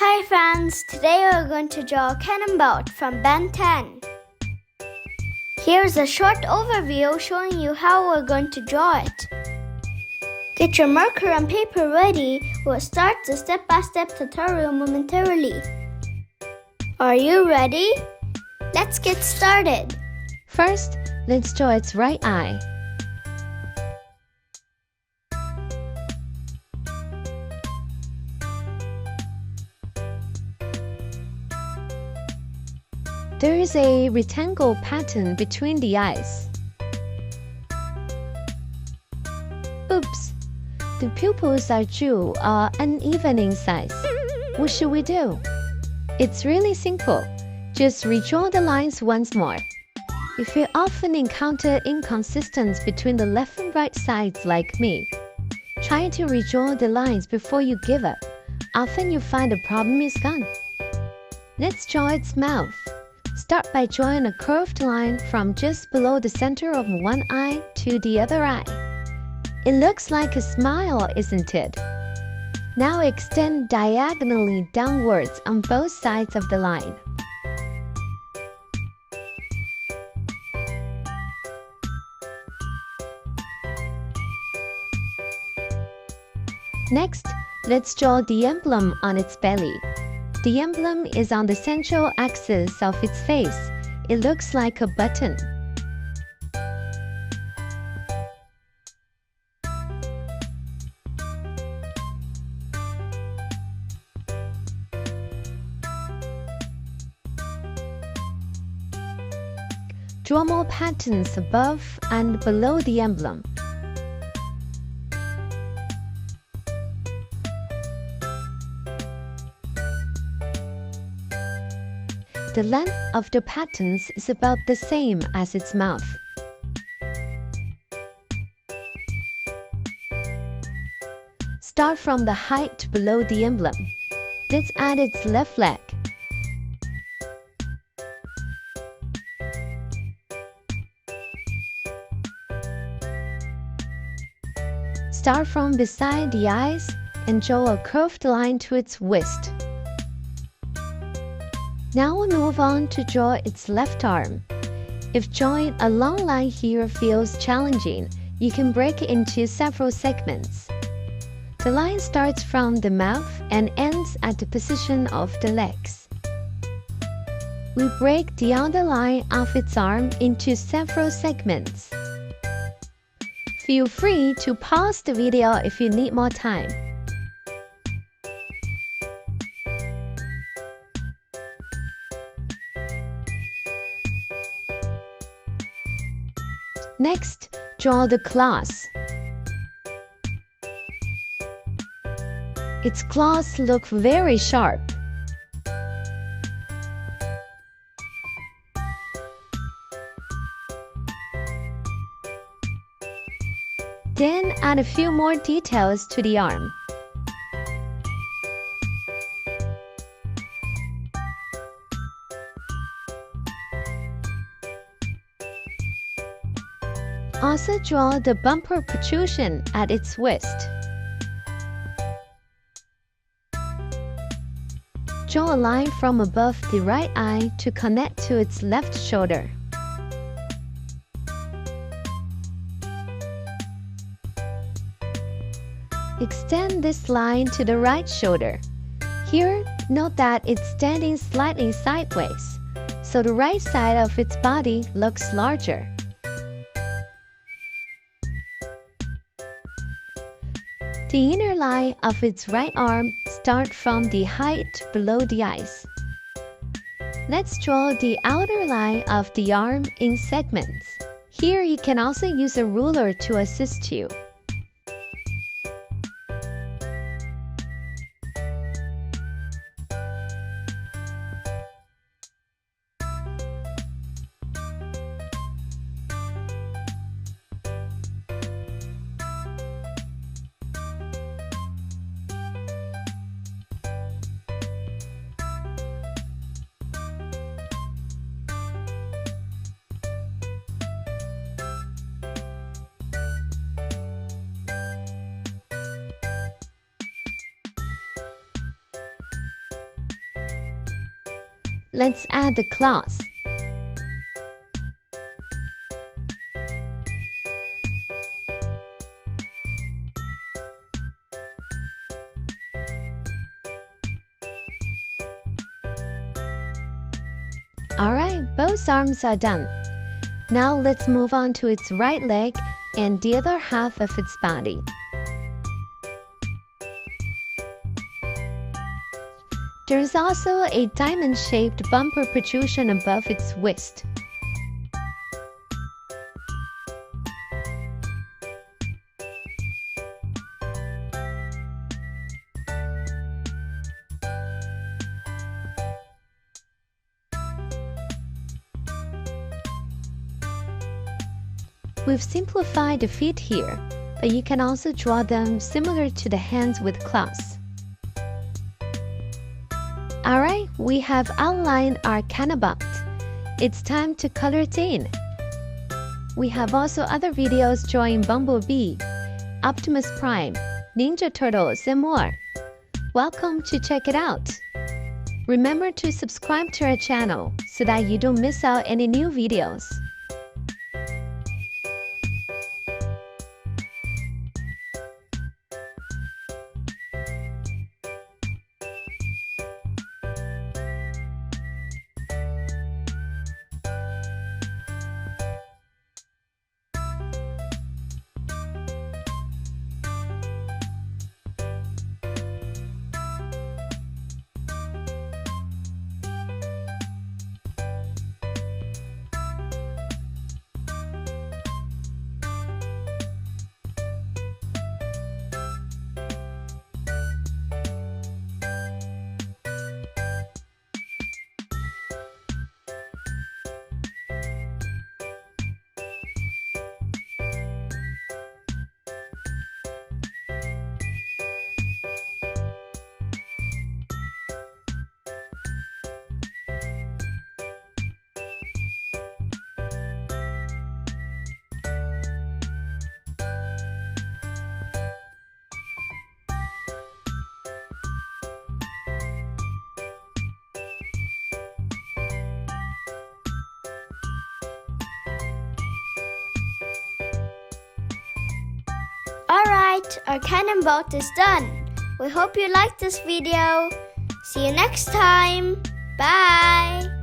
Hi friends, today we're going to draw Cannonbolt from Ben 10. Here's a short overview showing you how we're going to draw it. Get your marker and paper ready, we'll start the step-by-step tutorial momentarily. Are you ready? Let's get started. First, let's draw its right eye. There is a rectangle pattern between the eyes. Oops! The pupils I drew are uneven in size. What should we do? It's really simple. Just redraw the lines once more. If you often encounter inconsistency between the left and right sides like me, try to redraw the lines before you give up. Often you find the problem is gone. Let's draw its mouth. Start by drawing a curved line from just below the center of one eye to the other eye. It looks like a smile, isn't it? Now extend diagonally downwards on both sides of the line. Next, let's draw the emblem on its belly. The emblem is on the central axis of its face. It looks like a button. Draw more patterns above and below the emblem. The length of the patterns is about the same as its mouth. Start from the height below the emblem. Let's add its left leg. Start from beside the eyes and draw a curved line to its waist. Now we'll move on to draw its left arm. If drawing a long line here feels challenging, you can break it into several segments. The line starts from the mouth and ends at the position of the legs. We break the outer line of its arm into several segments. Feel free to pause the video if you need more time. Next, draw the claws. Its claws look very sharp. Then add a few more details to the arm. Also draw the bumper protrusion at its waist. Draw a line from above the right eye to connect to its left shoulder. Extend this line to the right shoulder. Here, note that it's standing slightly sideways, so the right side of its body looks larger. The inner line of its right arm starts from the height below the eyes. Let's draw the outer line of the arm in segments. Here you can also use a ruler to assist you. let's add the claws. Alright, both arms are done. Now let's move on to its right leg and the other half of its body. There is also a diamond-shaped bumper protrusion above its waist. We've simplified the feet here, but you can also draw them similar to the hands with claws. Alright, we have outlined our Cannonbolt. It's time to color it in. We have also other videos drawing Bumblebee, Optimus Prime, Ninja Turtles, and more. Welcome to check it out. Remember to subscribe to our channel so that you don't miss out any new videos. Alright, our Cannonbolt is done. We hope you liked this video. See you next time. Bye!